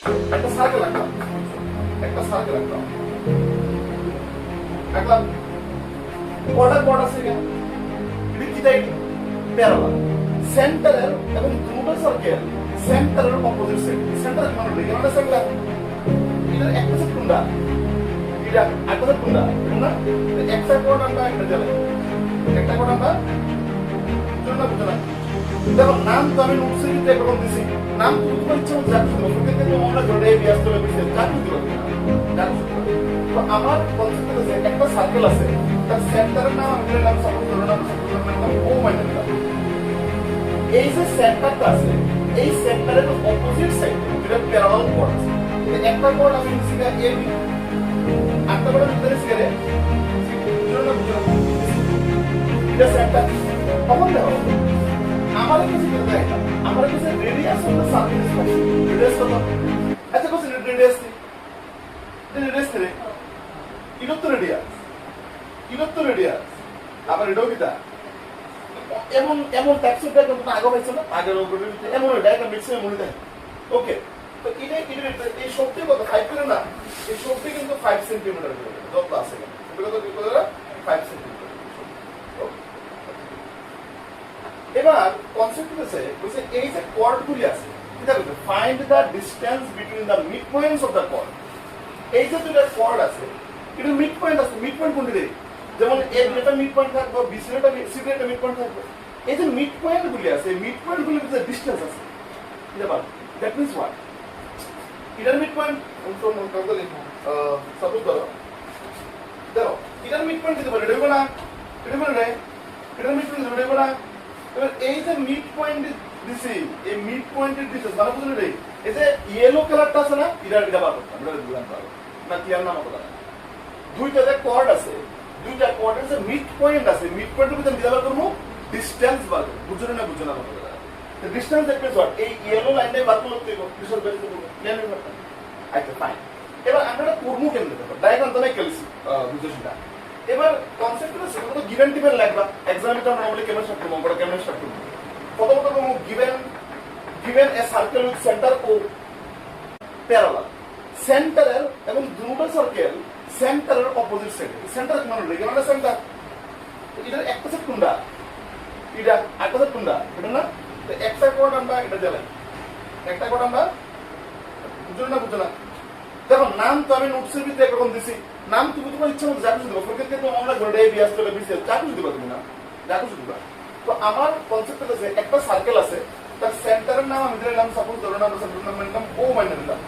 একটা সার্কেল আঁকলাম, একটা সার্কেল আঁকলাম, আঁকলাম কটা কোড আছে এখানে? এটা কি তাই প্যারালাল সেন্টারের এবং দুটো সার্কেল সেন্টারের অপোজিট সাইড। সেন্টার মানে রেগুলার সেন্টার, এটা একটা সেট কোনটা? এটা একটা সেট কোনটা? না একটা কোড আমরা এটা জানি, একটা কোড আমরা জন্য বুঝতে না। দেখো নাম তো আমি নোটসের ভিতরে একরকম দিছি, নাম তো তোমার ইচ্ছা মতো যাচ্ছিল, কিন্তু আমরা ধরে এই বিয়াস করে দিছি যাচ্ছিল তো আমার কনসেপ্ট হচ্ছে একটা সার্কেল আছে, তার সেন্টারের নাম আমি দিলাম সাপোজ ধরে নাম ও মাইনে দিলাম। এই যে সেন্টারটা আছে, এই সেন্টারের অপোজিট সাইড যেটা প্যারালাল কোড আছে, একটা কোড আমি দিছি এ বি, একটা কোড আমি দিছি রে এটা সেন্টার। তখন দেখো আমার কাছে কি দেয়, আমার কাছে radius of the circle is কত? রেডিয়াস কত? আচ্ছা কোন রেডিয়াস কি? রেডিয়াস রে এটা তো রেডিয়াস, এটা তো রেডিয়াস। আবার এটাও কি তা এমন এমন ট্যাক্সের ব্যাগ তোমরা আগে পাইছো না? আগের উপরে এমন এটা একটা মিক্সিং মনে দেয়। ওকে, তো এটা এই শক্তি কত? 5 করে না, এই শক্তি কিন্তু 5 সেন্টিমিটার করে যত আছে এটা কত কি করে? 5 সেন্টিমিটার। এবার কনসেপ্ট হচ্ছে বলছে এই যে কর্ডগুলি আছে, ঠিক আছে, find the distance between the mid points of the chord. এই যে দুটো কর্ড আছে, এটা মিড পয়েন্ট আছে, মিড পয়েন্ট কোনটি দেই? যেমন এ এটা মিড পয়েন্ট থাকবে, বি এটা মিড পয়েন্ট থাকবে। এই যে মিড পয়েন্ট গুলি আছে, মিড পয়েন্ট গুলির যে ডিসটেন্স আছে, এটা বল দ্যাট মিন্স হোয়াট? এটার মিড পয়েন্ট সাপোজ ধরো দেখো এটার মিড পয়েন্ট দিতে পারে, এটা হবে না, এটা হবে না, এটার মিড পয়েন্ট দিতে পারে না। এবার এই যে মিড পয়েন্ট দিছি, এই মিড পয়েন্টের ডিসটেন্স মানে বুঝলে রে, এই যে ইয়েলো কালারটা আছে না, এটা বার করতে আমরা বুঝলাম পারো না, ক্লিয়ার না আমাদের দুইটা যে কর্ড আছে, দুইটা কর্ডের যে মিড পয়েন্ট আছে, মিড পয়েন্টের ভিতরে দিতে পারবো ডিসটেন্স বার করব। বুঝছো না? বুঝছো না আমাদের তো ডিসটেন্স দেখবে শর্ট এই ইয়েলো লাইনে বার করতে হবে, ডিসটেন্স বের করতে হবে, ক্লিয়ার হয়ে গেল? আচ্ছা ফাইন। এবার আমরা করব কেমনে দেখো, ডায়াগ্রাম তো নাই কেলছি বুঝছো সেটা। এবার কনসেপ্ট হচ্ছে কত গিভেন টিভেন লাগবা এক্সামে তো নরমালি কেমন স্টার্ট করব, আমরা কেমন স্টার্ট করব? প্রথমত কোন given a circle with centre O parallel সেন্টারের এবং দুটো সার্কেল সেন্টারের অপোজিট সাইড। সেন্টার মানে রেগুলার সেন্টার, এটার একটা সেট কোনটা? এটা একটা সেট কোনটা? এটা না, তো একটা কোড আমরা এটা জানি, একটা কোড আমরা বুঝছো না বুঝছো না। দেখো নাম তো আমি নোটসের ভিতরে একরকম দিছি, নাম তুমি তোমার ইচ্ছা মতো যা কিছু দেবো, কিন্তু আমরা ঘরে এই বিয়াস করে দিছি যা কিছু দিবা তুমি না, যা কিছু দিবা। তো আমার কনসেপ্ট হচ্ছে একটা সার্কেল আছে, তার সেন্টারের নাম আমি দিলাম সাপোজ ধরো নাম ও মাইনে দিলাম।